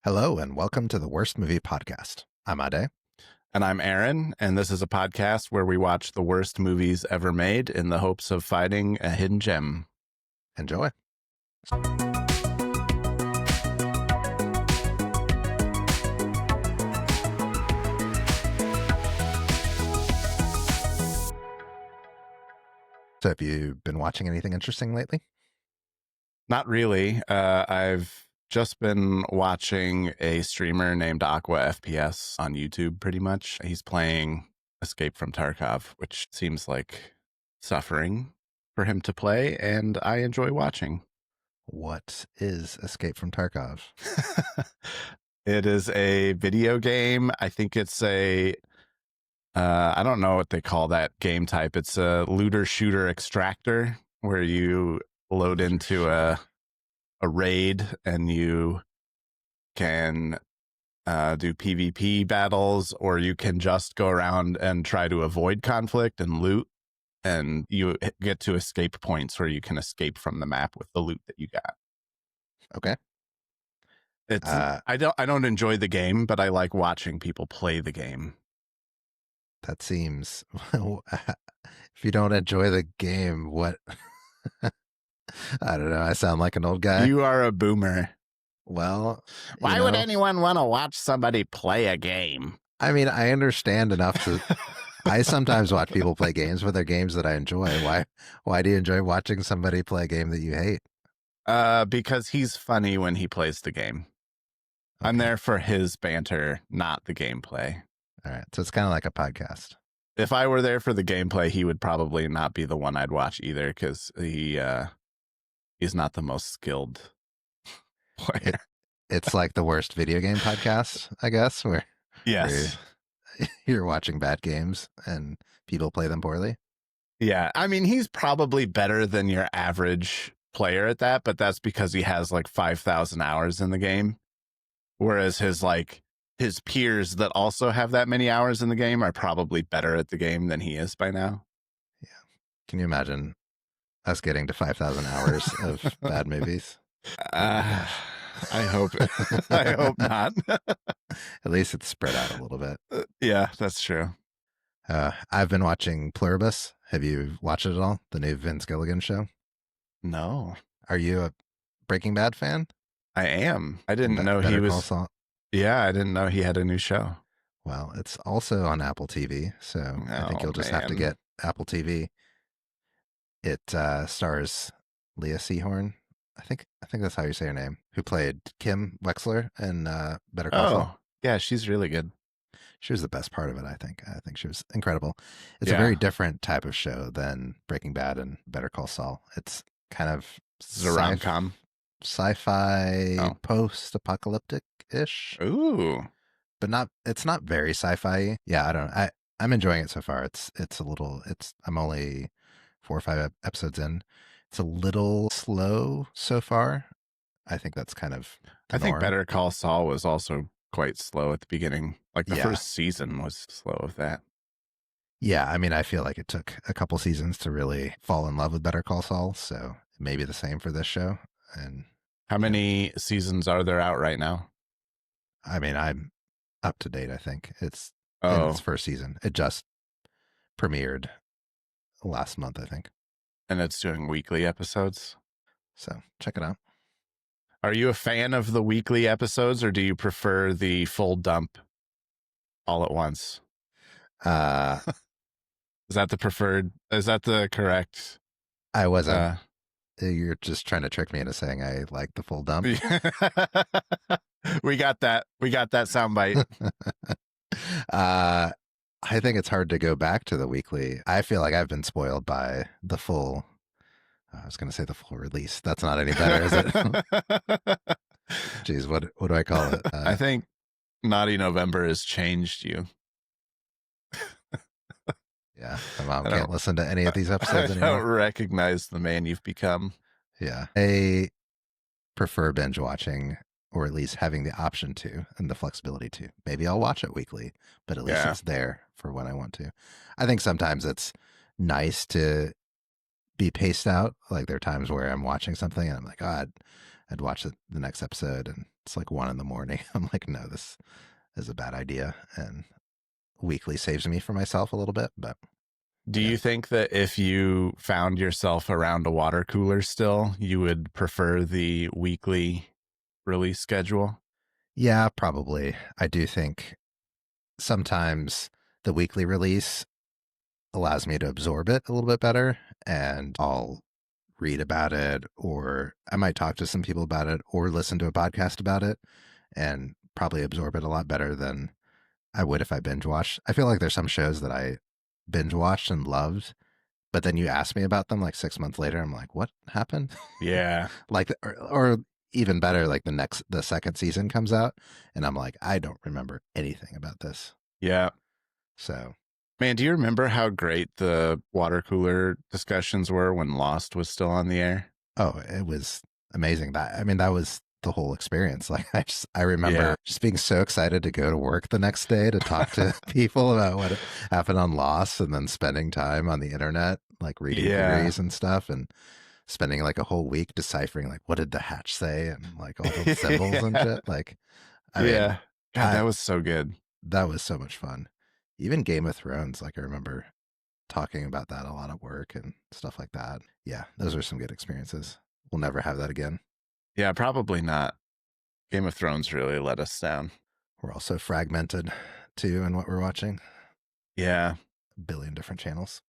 Hello, and welcome to the Worst Movie Podcast. I'm Ade. And I'm Aaron, and this is a podcast where we watch the worst movies ever made in the hopes of finding a hidden gem. Enjoy. So have you been watching anything interesting lately? Not really. I've just been watching a streamer named Aqua FPS on YouTube, pretty much. He's playing Escape from Tarkov, which seems like suffering for him to play, and I enjoy watching. What is Escape from Tarkov? It is a video game. I think it's I don't know what they call that game type. It's a looter shooter extractor where you load into a raid and you can do PvP battles, or you can just go around and try to avoid conflict and loot, and you get to escape points where you can escape from the map with the loot that you got. Okay. It's I don't enjoy the game, but I like watching people play the game. That seems if you don't enjoy the game, what I don't know, I sound like an old guy. You are a boomer. Well, why would anyone want to watch somebody play a game? I mean, I understand enough to I sometimes watch people play games, but they're games that I enjoy. Why do you enjoy watching somebody play a game that you hate? Because he's funny when he plays the game. Okay. I'm there for his banter, not the gameplay. All right. So it's kind of like a podcast. If I were there for the gameplay, he would probably not be the one I'd watch either, because he's not the most skilled player. It's like the worst video game podcast, I guess, where you're watching bad games and people play them poorly. Yeah. I mean, he's probably better than your average player at that, but that's because he has like 5,000 hours in the game. Whereas his peers that also have that many hours in the game are probably better at the game than he is by now. Yeah. Can you imagine us getting to 5,000 hours of bad movies? I hope not. At least it's spread out a little bit. Yeah, that's true. I've been watching Pluribus. Have you watched it at all? The new Vince Gilligan show? No. Are you a Breaking Bad fan? I am. I didn't know he was. Yeah, I didn't know he had a new show. Well, it's also on Apple TV, so I think you'll just have to get Apple TV. It stars Leah Seahorn. I think that's how you say her name. Who played Kim Wexler in Better Call Saul. Yeah, she's really good. She was the best part of it, I think. I think she was incredible. It's a very different type of show than Breaking Bad and Better Call Saul. It's kind of rom-com. Sci-fi, post-apocalyptic-ish. Ooh. But it's not very sci-fi. Yeah, I don't know. I'm enjoying it so far. I'm only 4 or 5 episodes in. It's a little slow so far. I think that's kind of the norm. Think Better Call Saul was also quite slow at the beginning. Like the first season was slow of that. Yeah, I mean, I feel like it took a couple seasons to really fall in love with Better Call Saul, so maybe the same for this show. And how many seasons are there out right now? I mean, I'm up to date. I think it's in its first season. It just premiered last month, I think. And it's doing weekly episodes. So check it out. Are you a fan of the weekly episodes, or do you prefer the full dump all at once? Is that the preferred? Is that the correct? I wasn't. You're just trying to trick me into saying I like the full dump. We got that soundbite. I think it's hard to go back to the weekly. I feel like I've been spoiled by the full. I was going to say the full release. That's not any better, is it? Jeez, what do I call it? I think Naughty November has changed you. Yeah, my mom can't listen to any of these episodes anymore. I don't recognize the man you've become. Yeah, I prefer binge watching, or at least having the option to and the flexibility to. Maybe I'll watch it weekly, but at least it's there for when I want to. I think sometimes it's nice to be paced out. Like there are times where I'm watching something and I'm like, oh, I'd watch the next episode and It's like 1 a.m. I'm like, no, this is a bad idea. And weekly saves me for myself a little bit, but Do yeah. you think that if you found yourself around a water cooler still, you would prefer the weekly release schedule? Yeah, probably. I do think sometimes the weekly release allows me to absorb it a little bit better, and I'll read about it, or I might talk to some people about it, or listen to a podcast about it, and probably absorb it a lot better than I would if I binge watched. I feel like there's some shows that I binge watched and loved, but then you ask me about them like 6 months later, I'm like, what happened? Yeah. Like, or even better, like the second season comes out, and I'm like, I don't remember anything about this. Yeah. So, Man, do you remember how great the water cooler discussions were when Lost was still on the air? oh, it was amazing. That was the whole experience. Like, I Yeah. remember just being so excited to go to work the next day to talk to people about what happened on Lost, and then spending time on the internet, like reading Yeah. theories and stuff, and spending like a whole week deciphering like what did the hatch say and like all the symbols and Yeah. shit. Like, I mean, Yeah. God, I that was so good. that was so much fun. Even Game of Thrones, like I remember talking about that a lot at work and stuff like that. Yeah, those are some good experiences. We'll never have that again. Yeah, probably not. Game of Thrones really let us down. We're also fragmented too in what we're watching. Yeah. A billion different channels.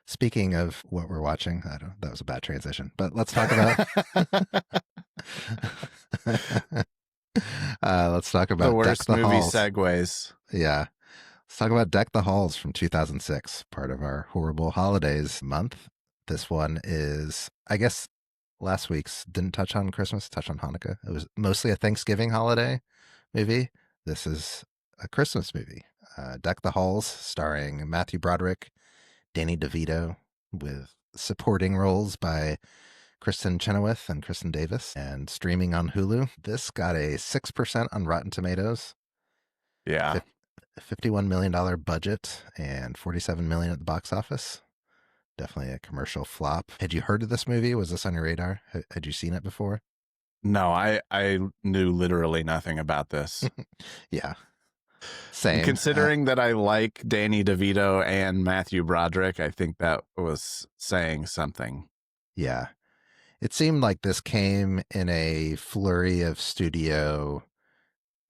Speaking of what we're watching, I don't. That was a bad transition, but let's talk about. Let's talk The about Deck worst the movie Halls. segues. Yeah, let's talk about Deck the Halls from 2006, part of our Horrible Holidays month. This one is, I guess, last week's didn't touch on Christmas, touch on Hanukkah. It was mostly a Thanksgiving holiday movie. This is a Christmas movie. Deck the Halls, starring Matthew Broderick, Danny DeVito, with supporting roles by Kristen Chenoweth and Kristen Davis, and streaming on Hulu. This got a 6% on Rotten Tomatoes, Yeah. $51 million budget, and $47 million at the box office. Definitely a commercial flop. Had you heard of this movie? Was this on your radar? Had you seen it before? No, I knew literally nothing about this. Yeah, And same. considering that I like Danny DeVito and Matthew Broderick, I think that was saying something. Yeah. It seemed like this came in a flurry of studio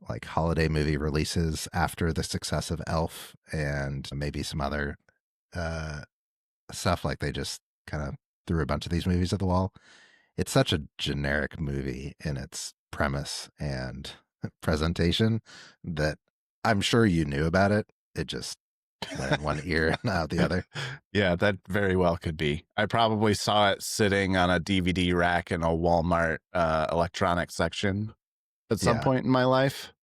like holiday movie releases after the success of Elf and maybe some other uh, stuff. Like they just kind of threw a bunch of these movies at the wall. It's such a generic movie in its premise and presentation that I'm sure you knew about it. It just went in one ear and out the other. Yeah, that very well could be. I probably saw it sitting on a DVD rack in a Walmart electronics section at some Yeah. point in my life.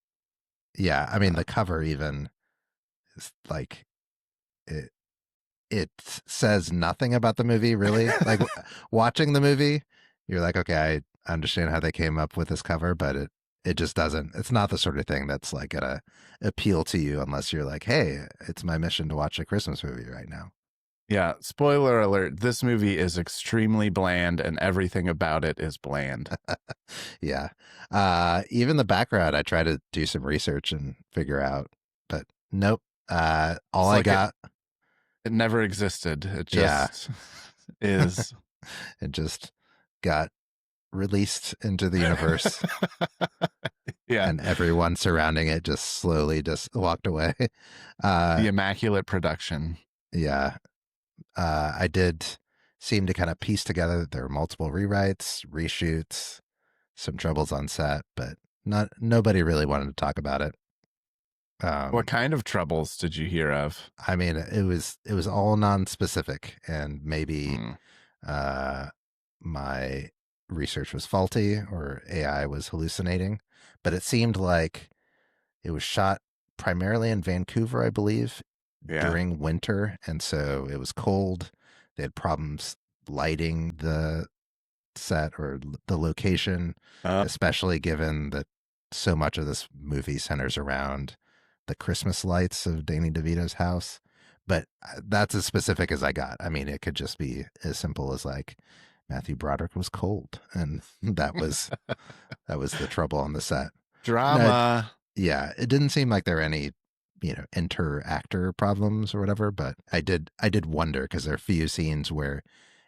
Yeah. I mean, the cover even is like it, it says nothing about the movie, really. Like watching the movie, you're like, okay, I understand how they came up with this cover, but it just doesn't. It's not the sort of thing that's like gonna appeal to you unless you're like, hey, it's my mission to watch a Christmas movie right now. Yeah, spoiler alert, this movie is extremely bland and everything about it is bland. Yeah. Even the background, I try to do some research and figure out, but nope. All It's I like got, it never existed. It yeah, just is. it just got released into the universe, Yeah. and everyone surrounding it just slowly just walked away. The immaculate production. Yeah. I did seem to kind of piece together that there were multiple rewrites, reshoots, some troubles on set, but nobody really wanted to talk about it. What kind of troubles did you hear of? I mean, it was all non-specific, and maybe Hmm. my research was faulty or AI was hallucinating, but it seemed like it was shot primarily in Vancouver, I believe, Yeah. during winter, and so it was cold. They had problems lighting the set or the location, especially given that so much of this movie centers around the Christmas lights of Danny DeVito's house. But that's as specific as I got. I mean, it could just be as simple as like Matthew Broderick was cold, and that was the trouble on the set. No, Drama. yeah, it didn't seem like there were any, inter actor problems or whatever, but I did wonder because there are a few scenes where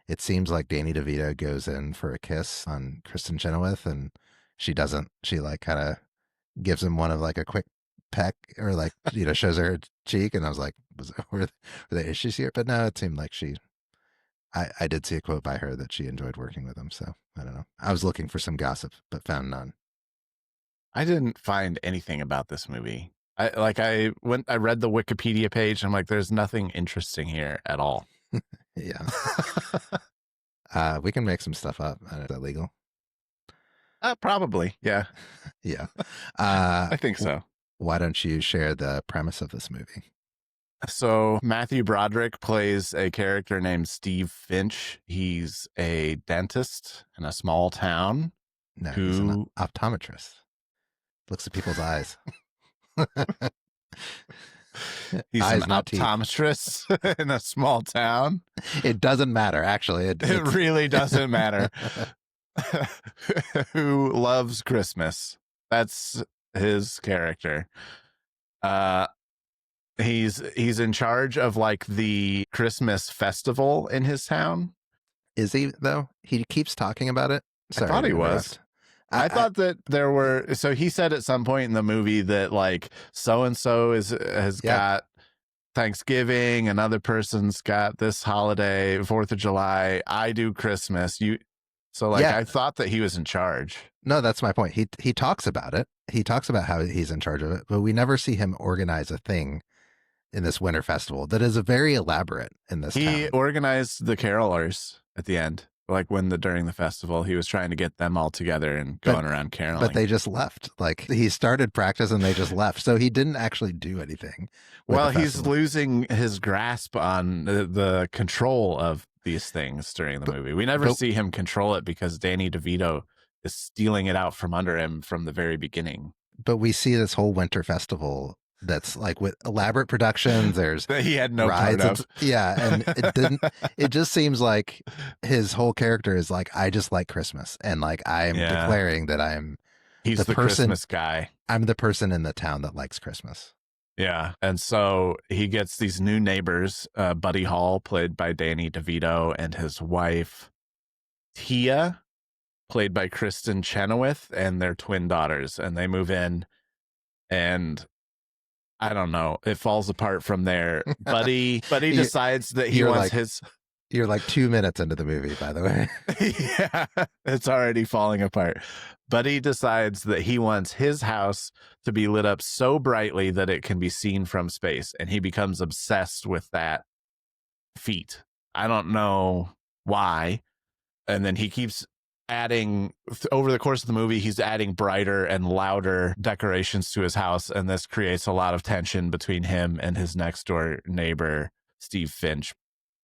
it seems like Danny DeVito goes in for a kiss on Kristen Chenoweth, and she doesn't. She like kind of gives him one of like a quick peck or like shows her cheek, and I was like, were there issues here? But no, it seemed like she. I did see a quote by her that she enjoyed working with him, so I don't know. I was looking for some gossip, but found none. I didn't find anything about this movie. I read the Wikipedia page. And I'm like, there's nothing interesting here at all. Yeah. We can make some stuff up. Is that legal? Probably. Yeah. Yeah. I think so. Why don't you share the premise of this movie? So Matthew Broderick plays a character named Steve Finch. He's a dentist in a small town. No, he's an optometrist. Looks at people's eyes. He's eyes, an optometrist in a small town. It doesn't matter, actually. It really doesn't matter. Who loves Christmas. That's his character. He's in charge of like the Christmas festival in his town. Is he though? He keeps talking about it. Sorry, I thought he was. I thought that there were. So he said at some point in the movie that like so and so has got Thanksgiving, another person's got this holiday, 4th of July. I do Christmas. I thought that he was in charge. No, that's my point. He talks about it. He talks about how he's in charge of it, but we never see him organize a thing in this winter festival that is very elaborate in this town. He organized the carolers at the end. Like during the festival, he was trying to get them all together and going around caroling. But they just left. Like he started practice and they just left. So he didn't actually do anything. Well, he's losing his grasp on the control of these things during the movie. We never see him control it because Danny DeVito is stealing it out from under him from the very beginning. But we see this whole winter festival that's like with elaborate productions. There's he had no part of. And it just seems like his whole character is like, I just like Christmas, and like I'm declaring that he's the person, Christmas guy. I'm the person in the town that likes Christmas. Yeah, and so he gets these new neighbors, Buddy Hall, played by Danny DeVito, and his wife Tia, played by Kristen Chenoweth, and their twin daughters, and they move in, and I don't know. It falls apart from there. Buddy decides that he wants his. You're like 2 minutes into the movie, by the way. Yeah, it's already falling apart. Buddy decides that he wants his house to be lit up so brightly that it can be seen from space, and he becomes obsessed with that feat. I don't know why. And then he keeps adding over the course of the movie, he's adding brighter and louder decorations to his house, and this creates a lot of tension between him and his next door neighbor, Steve Finch,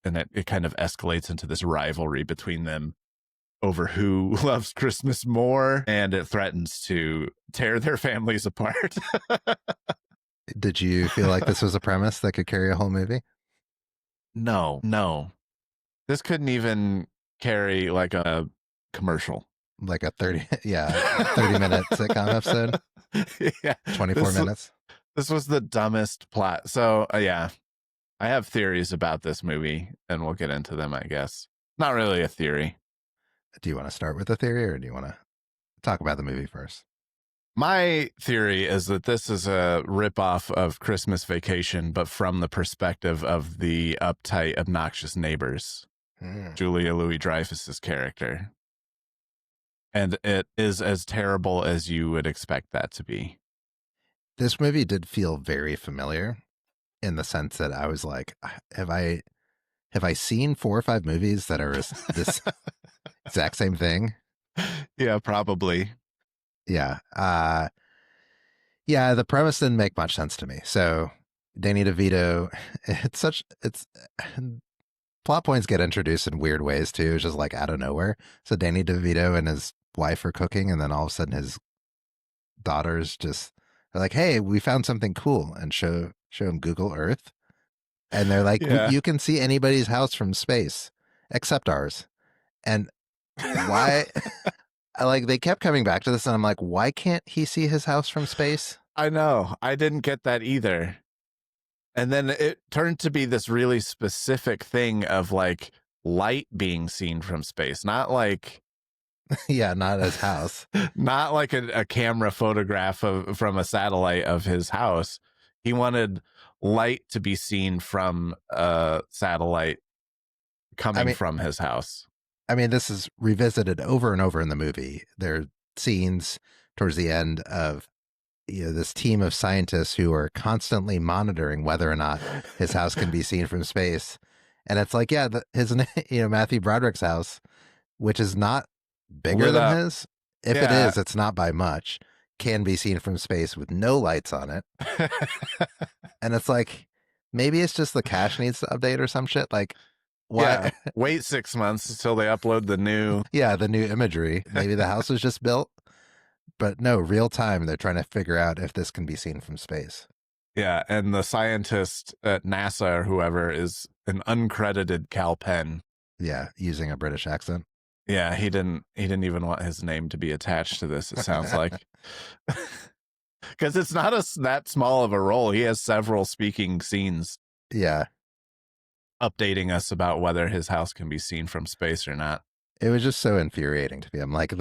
and it kind of escalates into this rivalry between them over who loves Christmas more, and it threatens to tear their families apart. Did you feel like this was a premise that could carry a whole movie? No. This couldn't even carry like a commercial, like a 30 minute sitcom episode. 24 minutes. This was the dumbest plot. So I have theories about this movie, and we'll get into them, I guess. Not really a theory. Do you want to start with a theory, or do you want to talk about the movie first? My theory is that this is a ripoff of Christmas Vacation, but from the perspective of the uptight, obnoxious neighbors. Julia Louis-Dreyfus's character. And it is as terrible as you would expect that to be. This movie did feel very familiar in the sense that I was like, have I seen 4 or 5 movies that are this exact same thing? Yeah, probably. Yeah. The premise didn't make much sense to me. So Danny DeVito, it's plot points get introduced in weird ways too. It's just like out of nowhere. So Danny DeVito and his wife are cooking, and then all of a sudden his daughters just are like, hey, we found something cool, and show him Google Earth. And they're like, you can see anybody's house from space except ours. And Why? Like they kept coming back to this, and I'm like, why can't he see his house from space? I know. I didn't get that either. And then it turned to be this really specific thing of like light being seen from space, not like Yeah, not his house. not like a camera photograph from a satellite of his house. He wanted light to be seen from a satellite I coming mean, from his house. this is revisited over and over in the movie. There are scenes towards the end of this team of scientists who are constantly monitoring whether or not his house can be seen from space. And it's like, yeah, his Matthew Broderick's house, which is not bigger Lit than up. his. If it Yeah. is, it's not by much. Can be seen from space with no lights on it. And it's like, maybe it's just the cache needs to update or some shit. Like, why? Yeah. Wait 6 months until they upload the new. Yeah, the new imagery. Maybe the house was just built, but no, real time. They're trying to figure out if this can be seen from space. Yeah, and the scientist at NASA or whoever is an uncredited Cal Penn. Yeah, using a British accent. Yeah, he didn't even want his name to be attached to this, it sounds like. Because it's not that small of a role. He has several speaking scenes. Yeah. Updating us about whether his house can be seen from space or not. It was just so infuriating to me. I'm like,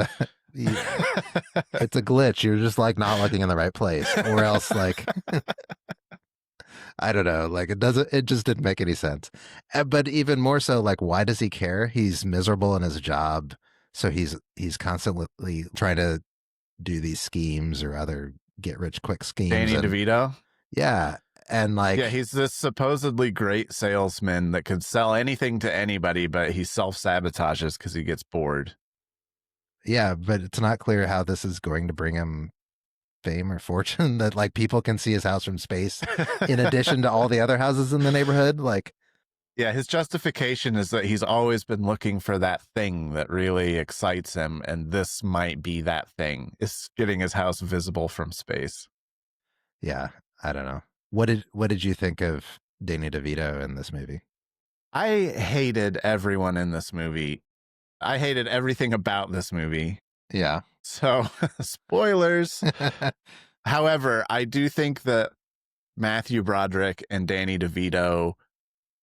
it's a glitch. You're just like not looking in the right place, or else like I don't know. Like it just didn't make any sense. But even more so, like, why does he care? He's miserable in his job, so he's constantly trying to do these schemes or other get rich quick schemes. Danny DeVito. Yeah, and like, yeah, he's this supposedly great salesman that could sell anything to anybody, but he self-sabotages because he gets bored. Yeah, but it's not clear how this is going to bring him fame or fortune, that like people can see his house from space in addition to all the other houses in the neighborhood. Like, yeah, his justification is that he's always been looking for that thing that really excites him, and this might be that thing. Is getting his house visible from space. Yeah, I don't know. What did you think of Danny DeVito in this movie? I hated everyone in this movie. I hated everything about this movie. Yeah. So, spoilers. However, I do think that Matthew Broderick and Danny DeVito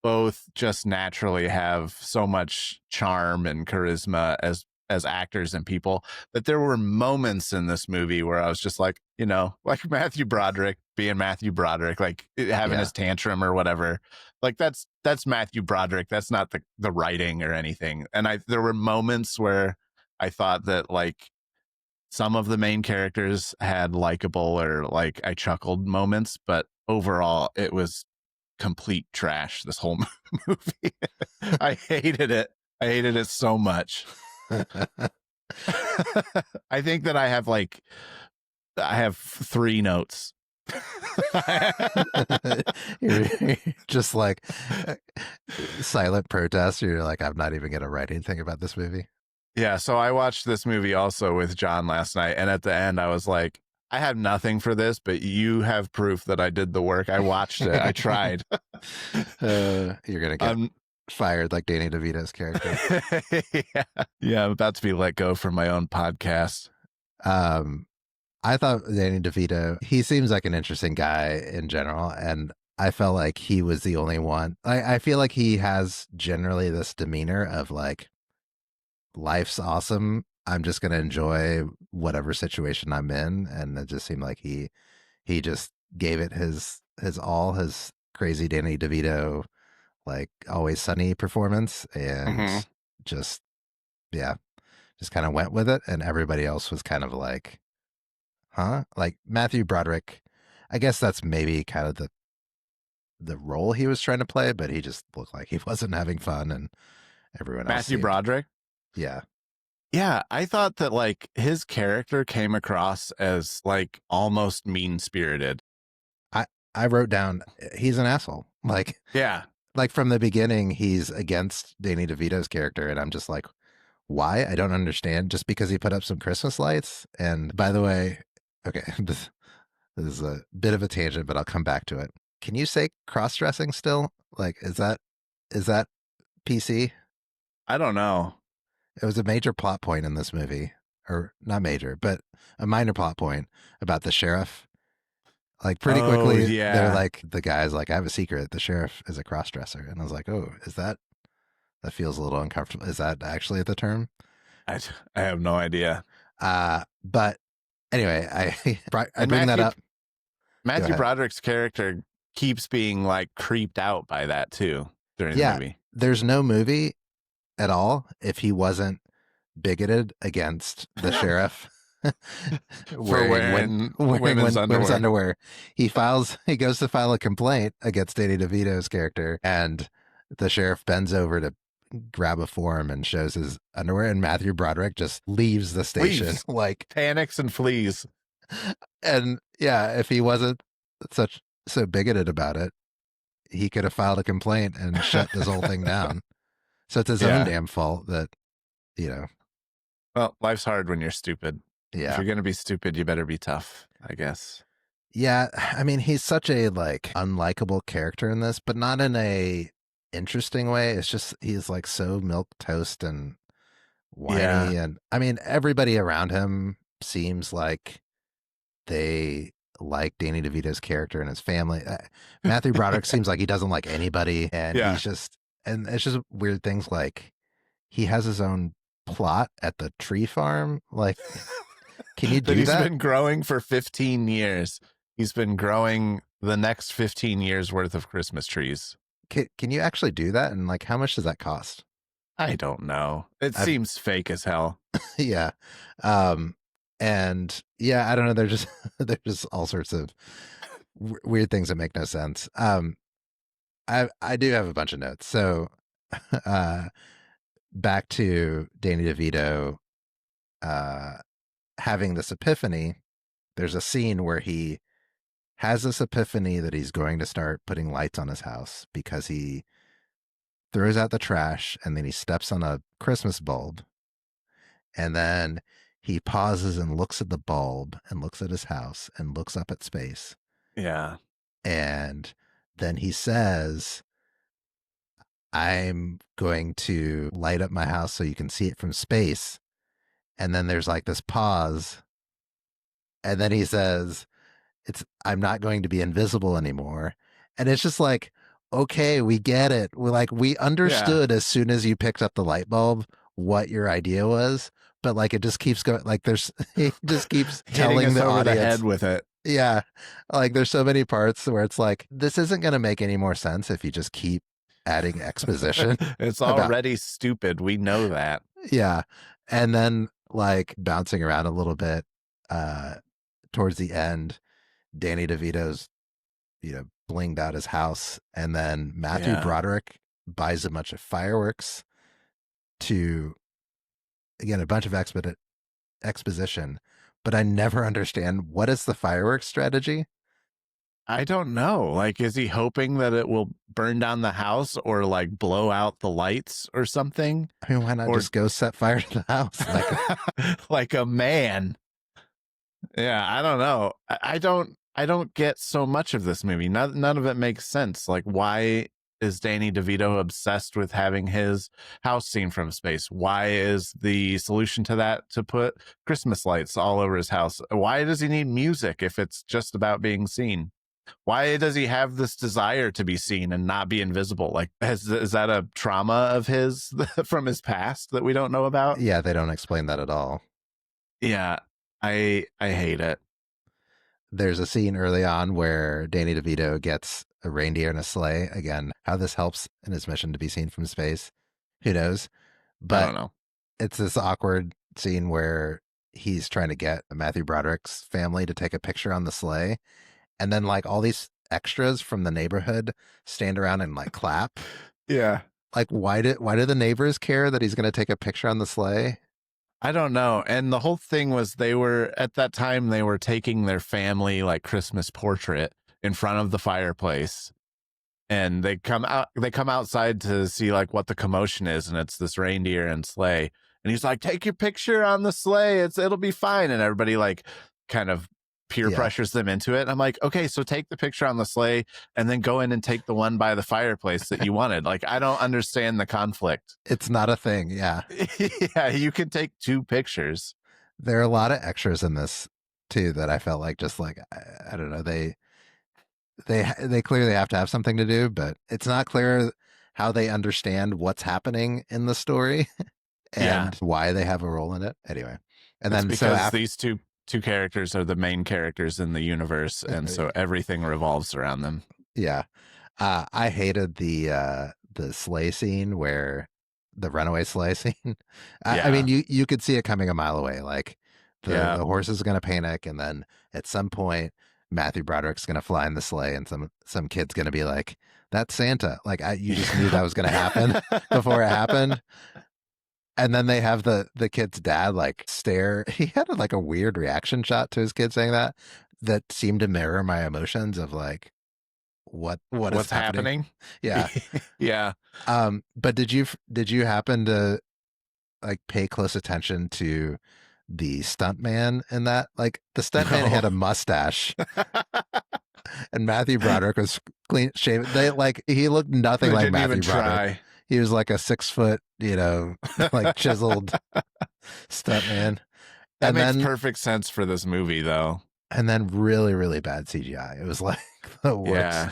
both just naturally have so much charm and charisma as actors and people that there were moments in this movie where I was just like, like Matthew Broderick being Matthew Broderick, like having his tantrum or whatever. Like that's Matthew Broderick. That's not the writing or anything. And there were moments where I thought that like some of the main characters had likable or like I chuckled moments, but overall it was complete trash, this whole movie. I hated it. I hated it so much. I think that I have 3 notes. You're just like silent protest. You're like, I'm not even gonna write anything about this movie. Yeah, so I watched this movie also with John last night, and at the end I was like, I have nothing for this, but you have proof that I did the work. I watched it. I tried. You're gonna get fired like Danny DeVito's character. Yeah, I'm about to be let go from my own podcast. I thought Danny DeVito, he seems like an interesting guy in general, and I felt like he was the only one. I feel like he has generally this demeanor of like, life's awesome. I'm just gonna enjoy whatever situation I'm in, and it just seemed like he just gave it his all, his crazy Danny DeVito, like Always Sunny performance, and just kind of went with it, and everybody else was kind of like, huh? Like Matthew Broderick, I guess that's maybe kind of the role he was trying to play, but he just looked like he wasn't having fun, and everyone else. Matthew Broderick? Yeah. Yeah, I thought that like his character came across as like almost mean-spirited. I wrote down he's an asshole. Like, yeah, like from the beginning he's against Danny DeVito's character, and I'm just like, why? I don't understand. Just because he put up some Christmas lights. And by the way, okay, this is a bit of a tangent, but I'll come back to it. Can you say cross-dressing still? Like, is that PC? I don't know. It was a major plot point in this movie, or not major, but a minor plot point about the sheriff. Like pretty Oh quickly, they're yeah. like, the guy's like, I have a secret. The sheriff is a crossdresser, and I was like, oh, is that? That feels a little uncomfortable. Is that actually the term? I I have no idea. But anyway, I And bring that up. Go Matthew ahead. Broderick's character keeps being like creeped out by that too during the Yeah, movie. there's no movie at all if he wasn't bigoted against the sheriff For wearing wearing women's women's underwear. underwear. He goes to file a complaint against Danny DeVito's character, and the sheriff bends over to grab a form and shows his underwear, and Matthew Broderick just leaves the station. Leaves, Like, panics and flees. and yeah, if he wasn't such so bigoted about it, he could have filed a complaint and shut this whole thing down. So it's his own Yeah. damn fault that, you know, Well, life's hard when you're stupid. If yeah. you're going to be stupid, you better be tough, I guess. Yeah, I mean, he's such a like unlikable character in this, but not in a interesting way. It's just he's like so milk toast and Yeah. whiny, and I mean, everybody around him seems like they like Danny DeVito's character and his family. Matthew Broderick seems like he doesn't like anybody, and Yeah. and it's just weird things like he has his own plot at the tree farm. Like, can you That do he's that? been growing for 15 years. He's been growing the next 15 years worth of Christmas trees. Can you actually do that? And like, how much does that cost? I don't know. It I've seems fake as hell. yeah. And yeah, I don't know. There's just all sorts of weird things that make no sense. I do have a bunch of notes. So, uh, back to Danny DeVito, uh, having this epiphany. There's a scene where he has this epiphany that he's going to start putting lights on his house because he throws out the trash and then he steps on a Christmas bulb. And then he pauses and looks at the bulb and looks at his house and looks up at space. Yeah. And then he says, I'm going to light up my house so you can see it from space. And then there's like this pause. And then he says, I'm not going to be invisible anymore. And it's just like, okay, we get it. We Yeah. understood as soon as you picked up the light bulb what your idea was, but like it just keeps going. Like he just keeps Hitting telling us the over the audience. head with it. Yeah, like there's so many parts where it's like this isn't going to make any more sense if you just keep adding exposition. It's about already stupid. We know that. Yeah, and then like bouncing around a little bit towards the end, Danny DeVito's blinged out his house, and then Matthew Broderick buys a bunch of fireworks to, again, a bunch of exposition, but I never understand what is the fireworks strategy. I don't know. Like, is he hoping that it will burn down the house or like blow out the lights or something? I mean, why not just go set fire to the house like a man? Yeah, I don't know. I don't get so much of this movie. None of it makes sense. Like, why is Danny DeVito obsessed with having his house seen from space? Why is the solution to that to put Christmas lights all over his house? Why does he need music if it's just about being seen? Why does he have this desire to be seen and not be invisible? Like, is that a trauma of his from his past that we don't know about? Yeah, they don't explain that at all. Yeah, I hate it. There's a scene early on where Danny DeVito gets a reindeer in a sleigh. Again, how this helps in his mission to be seen from space, who knows? But I don't know. It's this awkward scene where he's trying to get Matthew Broderick's family to take a picture on the sleigh. And then like all these extras from the neighborhood stand around and like clap. Yeah. Like why do the neighbors care that he's going to take a picture on the sleigh? I don't know. And the whole thing was they were taking their family like Christmas portrait in front of the fireplace. And they come outside to see like what the commotion is, and it's this reindeer and sleigh. And he's like, "Take your picture on the sleigh. It'll be fine." And everybody like kind of peer Yeah. pressures them into it. I'm like, okay, so take the picture on the sleigh and then go in and take the one by the fireplace that you wanted. Like, I don't understand the conflict. It's not a thing. Yeah. Yeah, you can take 2 pictures. There are a lot of extras in this too that I felt like just like I don't know, they clearly have to have something to do, but it's not clear how they understand what's happening in the story Yeah, and why they have a role in it. Anyway. And it's then so because after these two characters are the main characters in the universe, and so everything revolves around them. yeah. I hated the sleigh scene where the runaway sleigh scene. I mean, Yeah, you could see it coming a mile away. Like yeah. the horse is going to panic, and then at some point, Matthew Broderick's going to fly in the sleigh, and some kid's going to be like, "That's Santa." Like you just knew that was going to happen before it happened. And then they have the kid's dad like stare. He had like a weird reaction shot to his kid saying that seemed to mirror my emotions of like what is What's happening. happening? Yeah. Yeah. But did you happen to like pay close attention to the stuntman in that? Like the stuntman No. had a mustache and Matthew Broderick was clean shaven. They like he looked nothing They like didn't Matthew even Broderick. try. He was like a 6 foot, like chiseled stuntman. That And makes then perfect sense for this movie, though. really, really bad CGI. It was like the worst. Yeah.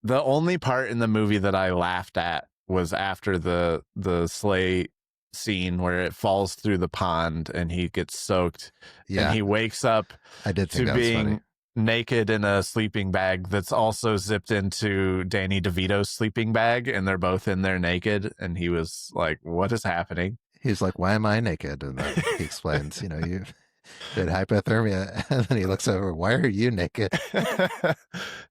The only part in the movie that I laughed at was after the sleigh scene where it falls through the pond and he gets soaked and he wakes up I did think to that was funny. being naked in a sleeping bag that's also zipped into Danny DeVito's sleeping bag, and they're both in there naked, and he was like, what is happening? He's like, why am I naked? And then he explains, you had hypothermia. And then he looks over, why are you naked?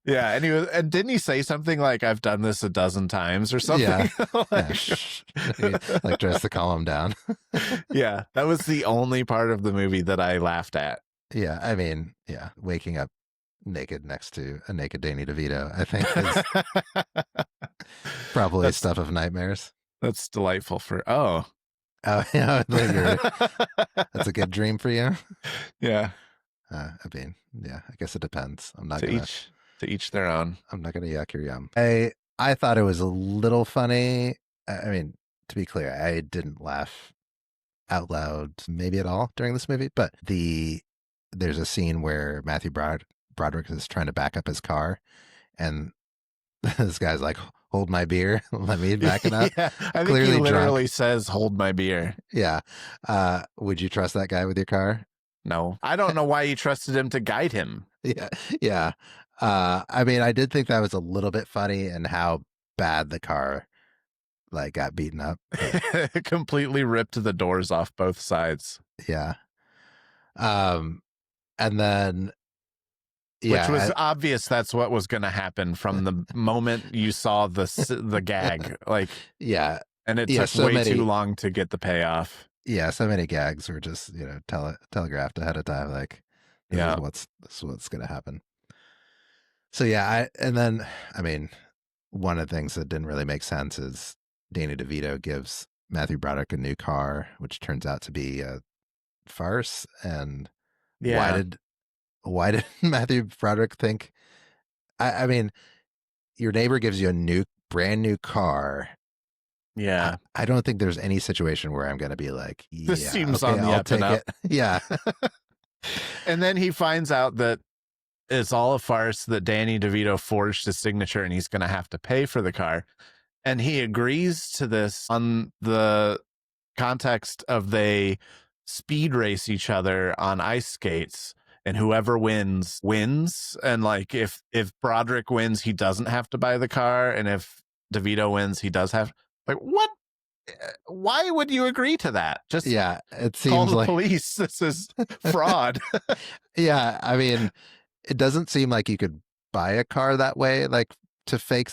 Yeah, and didn't he say something like, I've done this a dozen times or something? Yeah. Like, Like tries to calm him down. Yeah, that was the only part of the movie that I laughed at. Yeah, I mean, yeah, waking up naked next to a naked Danny DeVito, I think is probably stuff of nightmares. That's delightful for Oh, yeah, that's a good dream for you. Yeah. I mean, yeah, I guess it depends. To each their own. I'm not gonna yuck your yum. I thought it was a little funny. I mean, to be clear, I didn't laugh out loud maybe at all during this movie, but there's a scene where Matthew Broderick is trying to back up his car, and this guy's like, "Hold my beer, let me back it up." Yeah, I think Clearly he literally drunk. says, "Hold my beer." Yeah. Would you trust that guy with your car? No, I don't know why you trusted him to guide him. Yeah, yeah. I mean, I did think that was a little bit funny and how bad the car like got beaten up. Completely ripped the doors off both sides. Yeah. And then which was obvious that's what was going to happen from the moment you saw the gag. Like, yeah, and it took way too long to get the payoff. Yeah, so many gags were just telegraphed ahead of time. Like, this is what's going to happen. So yeah, I mean, one of the things that didn't really make sense is Danny DeVito gives Matthew Broderick a new car, which turns out to be a farce. And why did Matthew Broderick think? I mean, your neighbor gives you a brand new car. Yeah, I don't think there's any situation where I'm going to be like, this seems on the up and up. Yeah. And then he finds out that it's all a farce, that Danny DeVito forged his signature and he's going to have to pay for the car. And he agrees to this on the context of they speed race each other on ice skates, and whoever wins. And like, if Broderick wins, he doesn't have to buy the car. And if DeVito wins, he does have. Like, what? Why would you agree to that? Just it seems call the like police. This is fraud. Yeah, I mean, it doesn't seem like you could buy a car that way, like to fake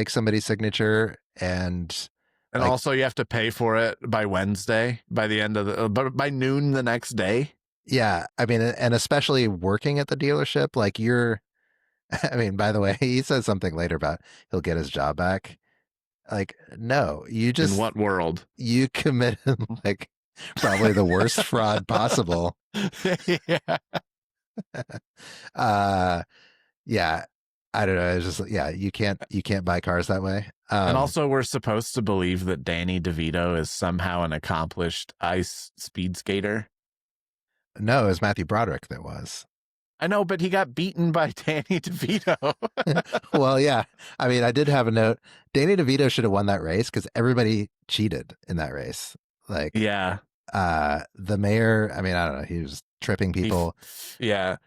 somebody's signature, and like, also you have to pay for it by Wednesday, by the end of by noon the next day. Yeah, I mean, and especially working at the dealership, like I mean, by the way, he says something later about he'll get his job back. Like, no, you just, in what world? You committed like probably the worst fraud possible. Yeah. uh, yeah, I don't know. It's just yeah, you can't buy cars that way. And also, we're supposed to believe that Danny DeVito is somehow an accomplished ice speed skater. No, it was Matthew Broderick that was. I know, but he got beaten by Danny DeVito. Well, yeah. I mean, I did have a note. Danny DeVito should have won that race because everybody cheated in that race. Like, Yeah. the mayor, I mean, I don't know. He was tripping people. Yeah.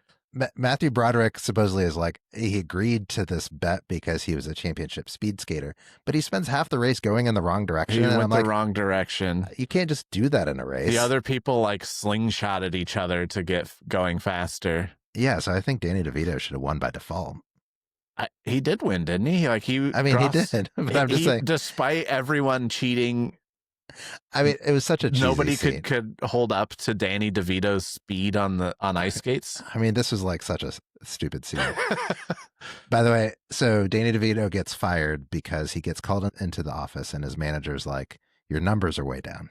Matthew Broderick supposedly is like, he agreed to this bet because he was a championship speed skater, but he spends half the race going in the wrong direction. He and went I'm the like, wrong direction. You can't just do that in a race. The other people like slingshotted each other to get going faster. Yeah, so I think Danny DeVito should have won by default. He did win, didn't he? Like he did, but I'm just saying, despite everyone cheating, I mean, it was such a cheesy nobody scene. could hold up to Danny DeVito's speed on ice skates. I mean, this was like such a stupid scene. By the way, so Danny DeVito gets fired because he gets called into the office and his manager's like, your numbers are way down.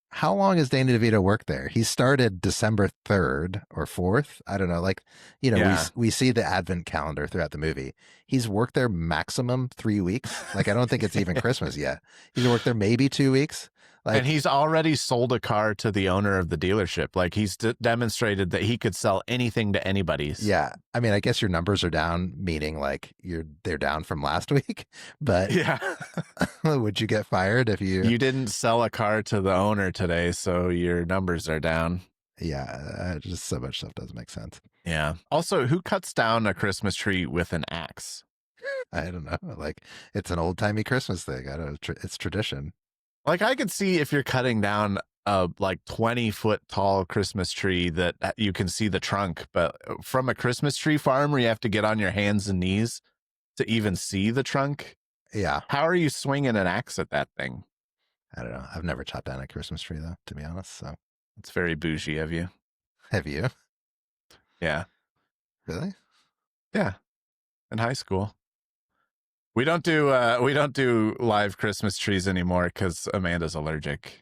How long has Danny DeVito worked there? He started December 3rd or 4th. I don't know. Like, we see the advent calendar throughout the movie. He's worked there maximum 3 weeks. Like, I don't think it's even Christmas yet. He's worked there maybe 2 weeks. Like, and he's already sold a car to the owner of the dealership. Like he's demonstrated that he could sell anything to anybody. Yeah. I mean, I guess your numbers are down, meaning like they're down from last week, but yeah. Would you get fired if you didn't sell a car to the owner today, so your numbers are down? Yeah. Just so much stuff doesn't make sense. Yeah. Also, who cuts down a Christmas tree with an axe? I don't know. Like, it's an old timey Christmas thing. I don't know. It's tradition. Like I could see if you're cutting down a like 20-foot tall Christmas tree that you can see the trunk, but from a Christmas tree farm where you have to get on your hands and knees to even see the trunk. Yeah. How are you swinging an axe at that thing? I don't know. I've never chopped down a Christmas tree though, to be honest. So it's very bougie of you. Have you? Yeah. Really? Yeah. In high school. We don't do live Christmas trees anymore because Amanda's allergic.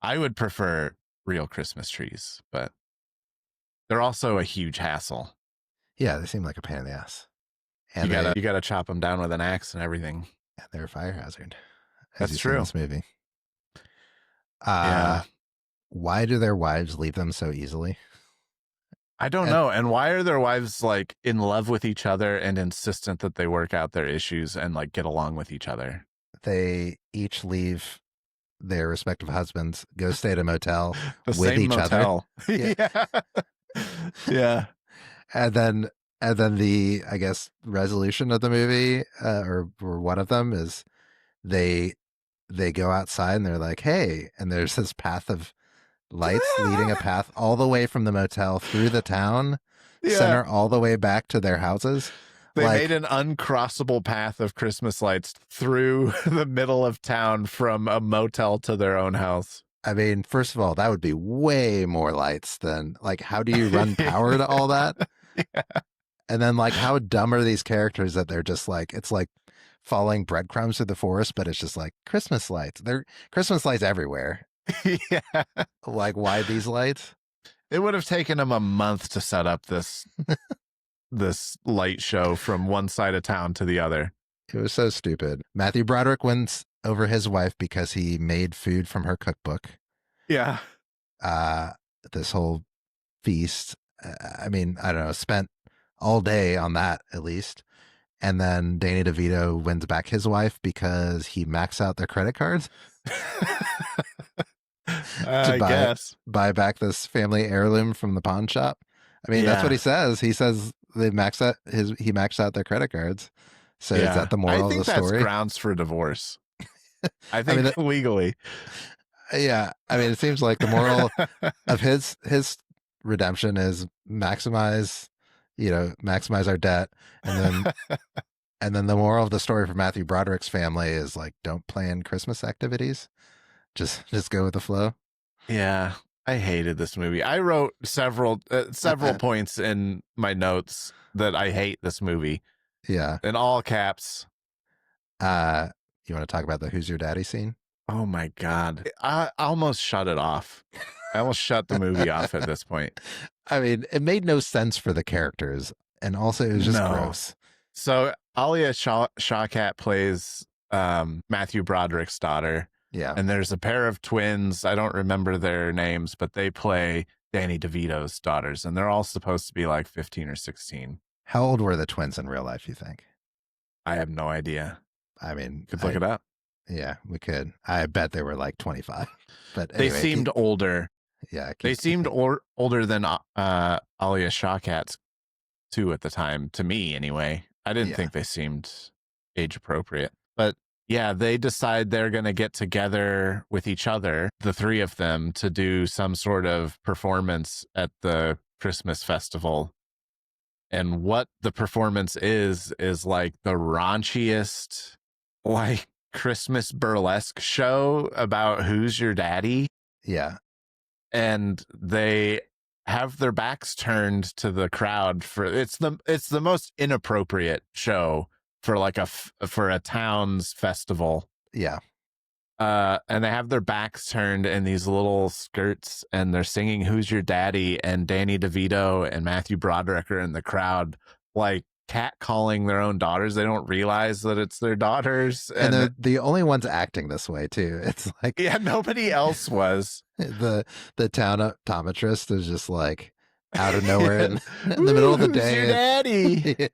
I would prefer real Christmas trees, but they're also a huge hassle. Yeah, they seem like a pain in the ass. And you gotta chop them down with an axe and everything. And they're a fire hazard. That's true. In this movie. Yeah. Why do their wives leave them so easily? I don't know. And why are their wives like in love with each other and insistent that they work out their issues and like get along with each other? They each leave their respective husbands, go stay at a motel with each other. Yeah. Yeah. And then the, I guess, resolution of the movie, or one of them is they go outside and they're like, hey, and there's this path of lights leading a path all the way from the motel through the town center all the way back to their houses. They made an uncrossable path of Christmas lights through the middle of town from a motel to their own house. I mean, first of all, that would be way more lights than, like, how do you run power to all that? Yeah. And then, like, how dumb are these characters that they're just like, it's like following breadcrumbs through the forest, but it's just like Christmas lights. They're Christmas lights everywhere. Yeah. Like, why these lights? It would have taken them a month to set up this this light show from one side of town to the other. It was so stupid. Matthew Broderick wins over his wife because he made food from her cookbook. Yeah. This whole feast, I mean, I don't know, spent all day on that at least. And then Danny DeVito wins back his wife because he maxed out their credit cards. I guess. Buy back this family heirloom from the pawn shop. I mean, that's what he says. He says he maxed out their credit cards. So is that the moral of the story? I think that's grounds for divorce. I think legally. Yeah. I mean, it seems like the moral of his redemption is maximize our debt. And then the moral of the story for Matthew Broderick's family is like, don't plan Christmas activities. Just go with the flow. Yeah. I hated this movie. I wrote several points in my notes that I hate this movie. Yeah. In all caps. You want to talk about the Who's Your Daddy scene? Oh my God. I almost shut it off. I almost shut the movie off at this point. I mean, it made no sense for the characters, and also it was just No. gross. So Alia Shawkat plays Matthew Broderick's daughter. Yeah. And there's a pair of twins. I don't remember their names, but they play Danny DeVito's daughters, and they're all supposed to be like 15 or 16. How old were the twins in real life, you think? I have no idea. I mean, Could look it up. Yeah, we could. I bet they were like 25. But They anyway, seemed older. Yeah. They seemed older than Alia Shawkat's too at the time, to me anyway. I didn't think they seemed age appropriate. But yeah, they decide they're going to get together with each other, the three of them, to do some sort of performance at the Christmas festival. And what the performance is like the raunchiest, like Christmas burlesque show about who's your daddy. Yeah. And they have their backs turned to the crowd for it's the most inappropriate show for like for a town's festival. Yeah. And they have their backs turned in these little skirts, and they're singing "Who's Your Daddy?" and Danny DeVito and Matthew Broderick are in the crowd, like catcalling their own daughters. They don't realize that it's their daughters, and they're the only ones acting this way too. It's like, yeah, nobody else was. the town optometrist is just like out of nowhere in the middle of the day. Your daddy.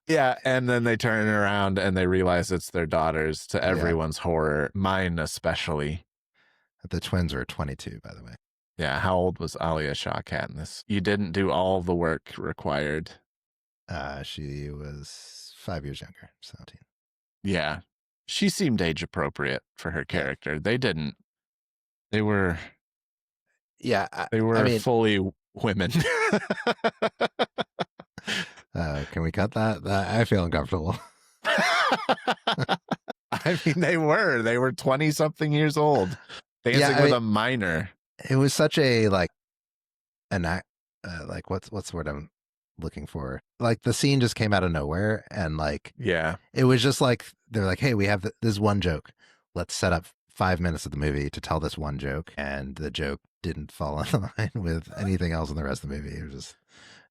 Yeah, and then they turn around and they realize it's their daughters, to everyone's horror, mine especially. The twins were 22, by the way. Yeah, how old was Alia Shawkat in this? You didn't do all the work required. She was 5 years younger, 17. Yeah, she seemed age appropriate for her character. They didn't. They were. Yeah, they were fully women. Can we cut that? I feel uncomfortable. I mean, they were 20-something years old, dancing with a minor. It was such a like what's the word I'm looking for? Like the scene just came out of nowhere, and like it was just like they're like, hey, we have this one joke. Let's set up 5 minutes of the movie to tell this one joke, and the joke didn't fall in line with anything else in the rest of the movie. It was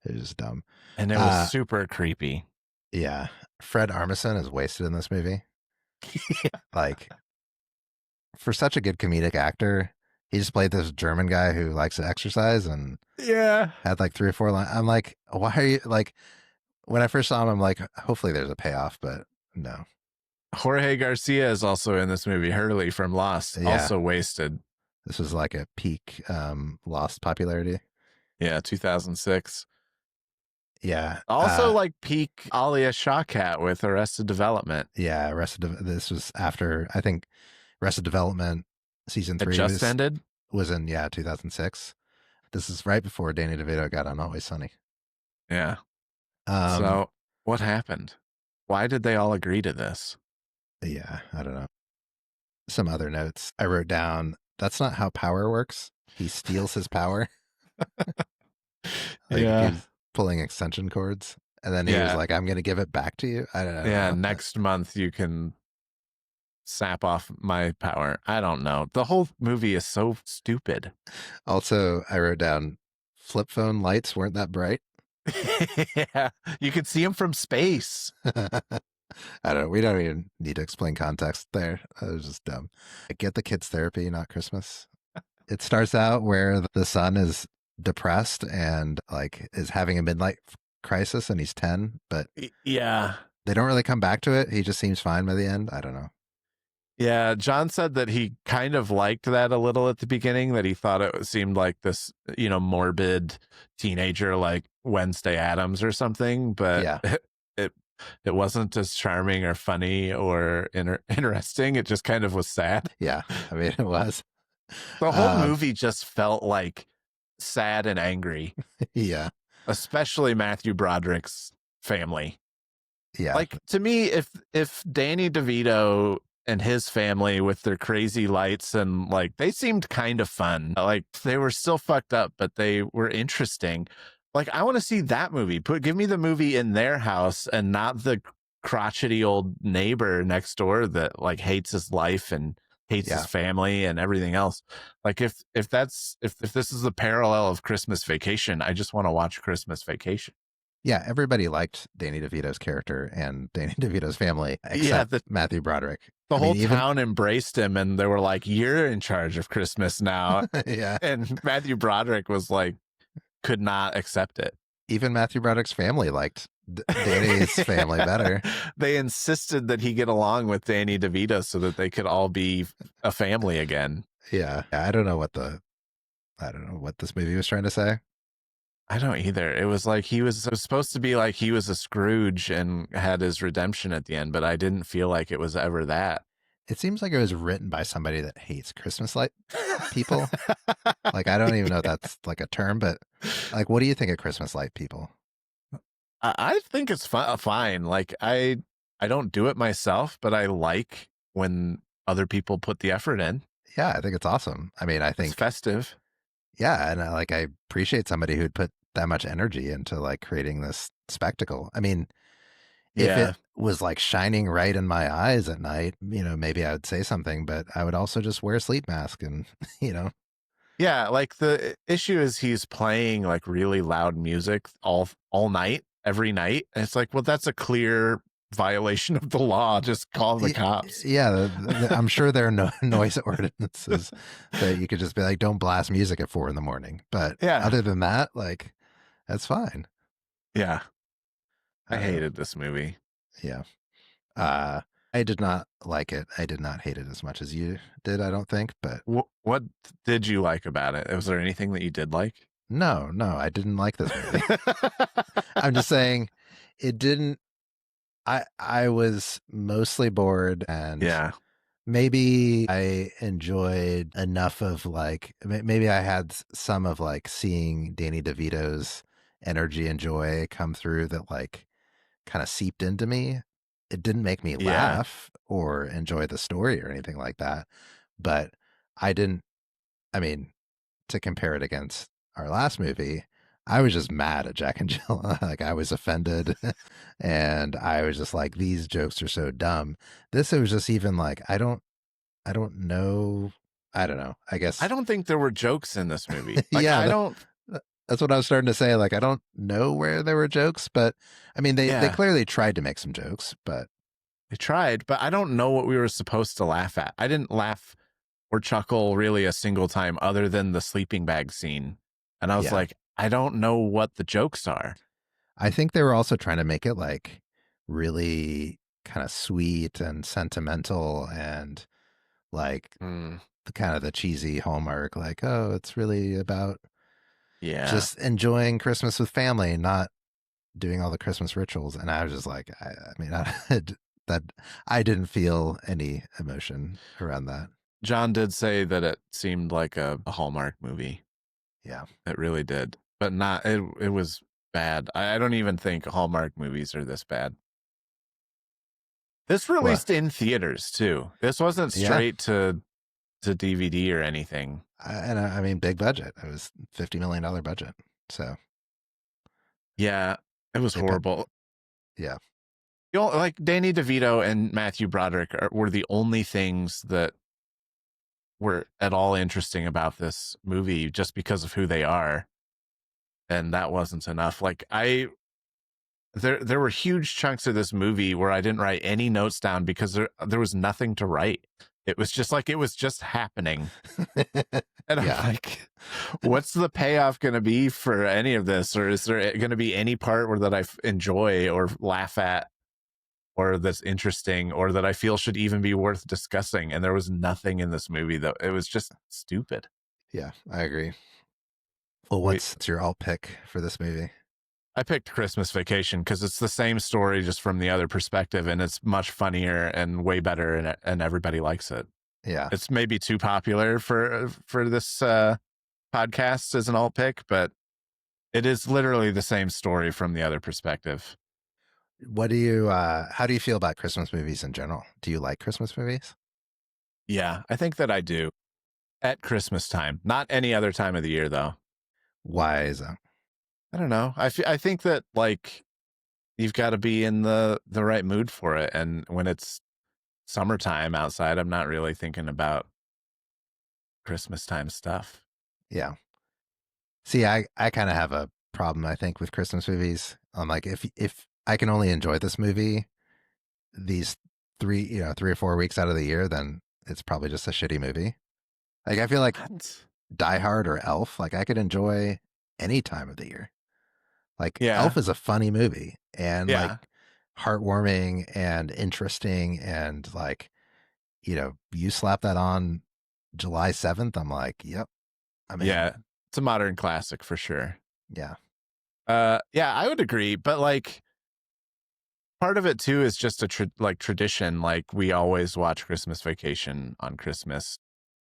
just dumb. And it was super creepy. Yeah. Fred Armisen is wasted in this movie. Like, for such a good comedic actor, he just played this German guy who likes to exercise and had like 3 or 4 lines. I'm like, why are you like, when I first saw him, I'm like, hopefully there's a payoff, but no. Jorge Garcia is also in this movie. Hurley from Lost, also wasted. This was like a peak Lost popularity. Yeah, 2006. Yeah. Also like peak Alia Shawkat with Arrested Development. Yeah, this was after, I think, Arrested Development season 3 just ended? Was in 2006. This is right before Danny DeVito got on Always Sunny. Yeah. So what happened? Why did they all agree to this? Yeah, I don't know. Some other notes I wrote down. That's not how power works. He steals his power. He keeps pulling extension cords. And then he was like, I'm going to give it back to you. I don't know. Yeah, next month you can sap off my power. I don't know. The whole movie is so stupid. Also, I wrote down flip phone lights weren't that bright. Yeah, you could see them from space. I don't know. We don't even need to explain context there. That was just dumb. Get the kids therapy, not Christmas. It starts out where the son is depressed and like is having a midlife crisis, and he's 10, but they don't really come back to it. He just seems fine by the end. I don't know. Yeah, John said that he kind of liked that a little at the beginning, that he thought it seemed like this, morbid teenager like Wednesday Addams or something, but it wasn't as charming or funny or interesting. It just kind of was sad. Yeah, I mean, it was. The whole movie just felt like sad and angry. Yeah. Especially Matthew Broderick's family. Yeah. Like, to me, if Danny DeVito and his family with their crazy lights and like, they seemed kind of fun. Like, they were still fucked up, but they were interesting. Like, I want to see that movie. Give me the movie in their house and not the crotchety old neighbor next door that like hates his life and hates his family and everything else. Like if this is the parallel of Christmas Vacation, I just want to watch Christmas Vacation. Yeah, everybody liked Danny DeVito's character and Danny DeVito's family except Matthew Broderick. The whole town embraced him and they were like, "You're in charge of Christmas now." Yeah. And Matthew Broderick was like, could not accept it. Even Matthew Broderick's family liked Danny's family better. They insisted that he get along with Danny DeVito so that they could all be a family again. Yeah. I don't know what this movie was trying to say. I don't either. It was like it was supposed to be like he was a Scrooge and had his redemption at the end, but I didn't feel like it was ever that. It seems like it was written by somebody that hates Christmas light people. Like, I don't even know if that's like a term, but like, what do you think of Christmas light people? I think it's fine. Like, I don't do it myself, but I like when other people put the effort in. Yeah, I think it's awesome. I mean, I think it's festive. Yeah, and I appreciate somebody who'd put that much energy into like creating this spectacle. I mean, if it was like shining right in my eyes at night, maybe I would say something, but I would also just wear a sleep mask and, Yeah, like the issue is he's playing like really loud music all night, every night. And it's like, well, that's a clear violation of the law. Just call the cops. Yeah, I'm sure there are no noise ordinances that you could just be like, don't blast music at 4 a.m. But other than that, like, that's fine. Yeah. I hated this movie. Yeah. I did not like it. I did not hate it as much as you did, I don't think. But what did you like about it? Was there anything that you did like? No, I didn't like this movie. I'm just saying it didn't. I was mostly bored, and maybe I enjoyed enough of like, maybe I had some of like seeing Danny DeVito's energy and joy come through that like kind of seeped into me. It didn't make me laugh or enjoy the story or anything like that, but I mean, to compare it against our last movie, I was just mad at Jack and Jill. Like, I was offended and I was just like, these jokes are so dumb. It was just even like, I don't know. I don't know. I guess I don't think there were jokes in this movie. Like, that's what I was starting to say. Like, I don't know where there were jokes, but I mean, they clearly tried to make some jokes, but they tried, but I don't know what we were supposed to laugh at. I didn't laugh or chuckle really a single time other than the sleeping bag scene. And I was like, I don't know what the jokes are. I think they were also trying to make it like really kind of sweet and sentimental and like the kind of the cheesy Hallmark, like, oh, it's really about just enjoying Christmas with family, not doing all the Christmas rituals. And I was just like, I didn't feel any emotion around that. John did say that it seemed like a Hallmark movie. Yeah, it really did, but not. It was bad. I don't even think Hallmark movies are this bad. This released in theaters too. This wasn't straight to DVD or anything. And I mean, big budget. It was $50 million budget. So yeah, it was horrible. Yeah. Like Danny DeVito and Matthew Broderick were the only things that were at all interesting about this movie just because of who they are. And that wasn't enough. Like there were huge chunks of this movie where I didn't write any notes down because there was nothing to write. It was just like, it was just happening. And I'm like, what's the payoff going to be for any of this? Or is there going to be any part where that I enjoy or laugh at or that's interesting or that I feel should even be worth discussing? And there was nothing in this movie though. It was just stupid. Yeah, I agree. Well, what's your alt pick for this movie? I picked Christmas Vacation because it's the same story just from the other perspective, and it's much funnier and way better, and everybody likes it. Yeah, it's maybe too popular for this podcast as an alt pick, but it is literally the same story from the other perspective. What do you? How do you feel about Christmas movies in general? Do you like Christmas movies? Yeah, I think that I do. At Christmas time, not any other time of the year, though. Why is that? I don't know. I think that like you've got to be in the right mood for it. And when it's summertime outside, I'm not really thinking about Christmas time stuff. Yeah. See, I kind of have a problem, I think, with Christmas movies. I'm like, if I can only enjoy this movie these 3 or 4 weeks out of the year, then it's probably just a shitty movie. Like, I feel like What? Die Hard or Elf, like, I could enjoy any time of the year. Like, Yeah. Elf is a funny movie and like Yeah. heartwarming and interesting. And like, you slap that on July 7th, I'm like, yep, I'm in. Yeah. It's a modern classic for sure. Yeah. Yeah, I would agree. But like, part of it too is just a tradition. Like, we always watch Christmas Vacation on Christmas.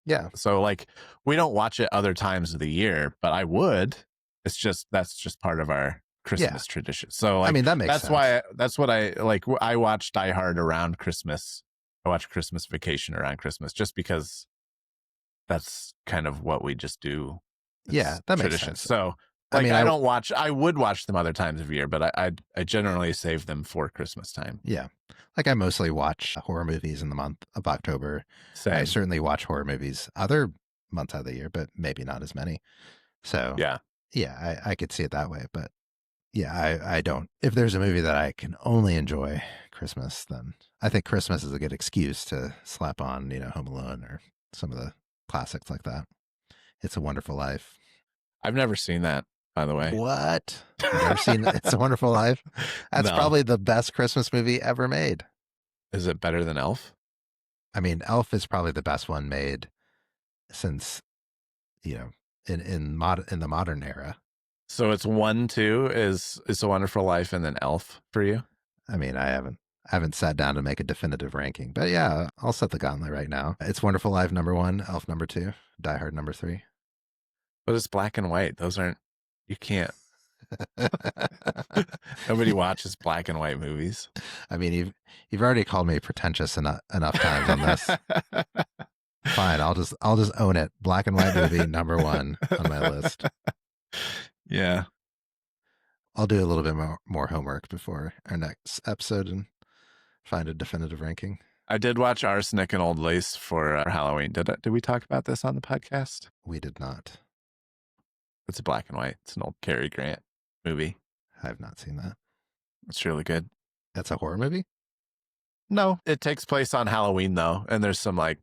Yeah. So like, we don't watch it other times of the year, but I would. That's just part of our Yeah. Christmas tradition. So I like, mean, that makes that's sense. why that's what I like. I watch Die Hard around Christmas. I watch Christmas Vacation around Christmas just because that's kind of what we just do. It's Yeah, that makes tradition. sense. So I like, mean, I would watch them other times of year, but I generally save them for Christmas time. yeah, like I mostly watch horror movies in the month of October. Same. I certainly watch horror movies other months out of the year, but maybe not as many. So Yeah. I could see it that way. But yeah, I don't. If there's a movie that I can only enjoy Christmas, then I think Christmas is a good excuse to slap on, Home Alone or some of the classics like that. It's a Wonderful Life. I've never seen that, by the way. What? You've never seen It's a Wonderful Life? That's No. probably the best Christmas movie ever made. Is it better than Elf? I mean, Elf is probably the best one made since, in the modern era. So it's 1, 2 is It's a Wonderful Life, and then Elf for you? I mean, I haven't sat down to make a definitive ranking, but yeah, I'll set the gauntlet right now. It's Wonderful Life number 1, Elf number 2, Die Hard number 3. But it's black and white. Those aren't, you can't. Nobody watches black and white movies. I mean, you've already called me pretentious enough times on this. Fine, I'll just own it. Black and white movie number 1 on my list. Yeah. I'll do a little bit more homework before our next episode and find a definitive ranking. I did watch Arsenic and Old Lace for Halloween. Did we talk about this on the podcast? We did not. It's a black and white. It's an old Cary Grant movie. I've not seen that. It's really good. That's a horror movie? No, it takes place on Halloween though, and there's some like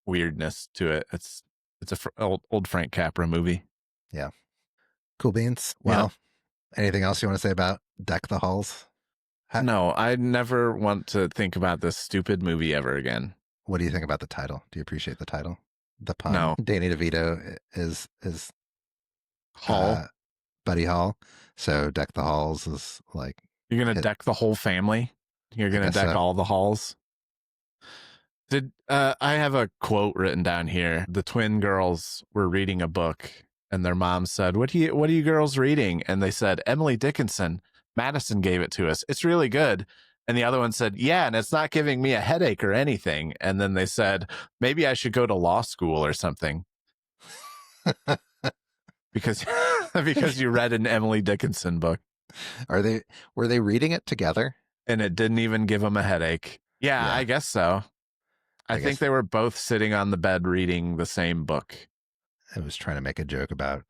weirdness to it. It's a old Frank Capra movie. Yeah. Cool beans. Well, anything else you want to say about Deck the Halls? No, I never want to think about this stupid movie ever again. What do you think about the title? Do you appreciate the title? The pun. No. Danny DeVito is Hall. Buddy Hall. So Deck the Halls is like, you're gonna deck the whole family. You're gonna deck all the halls. I have a quote written down here. The twin girls were reading a book, and their mom said, "What are you girls reading?" And they said, "Emily Dickinson. Madison gave it to us. It's really good." And the other one said, "Yeah, and it's not giving me a headache or anything." And then they said, "Maybe I should go to law school or something." because you read an Emily Dickinson book. Were they reading it together? And it didn't even give them a headache. Yeah. I guess so. I think they were both sitting on the bed reading the same book. I was trying to make a joke about,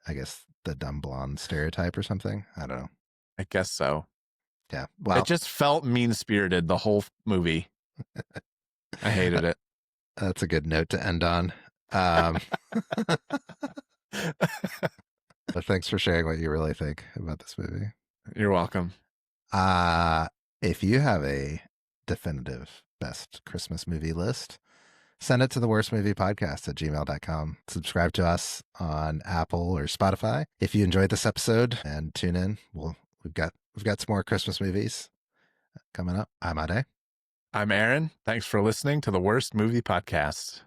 I guess, the dumb blonde stereotype or something. I don't know. I guess so. Yeah. Well, it just felt mean-spirited, the whole movie. I hated it. That's a good note to end on. Thanks for sharing what you really think about this movie. You're welcome. If you have a definitive best Christmas movie list, send it to the worstmoviepodcast@gmail.com. Subscribe to us on Apple or Spotify. If you enjoyed this episode, and tune in, we've got some more Christmas movies coming up. I'm Ade. I'm Aaron. Thanks for listening to the Worst Movie Podcast.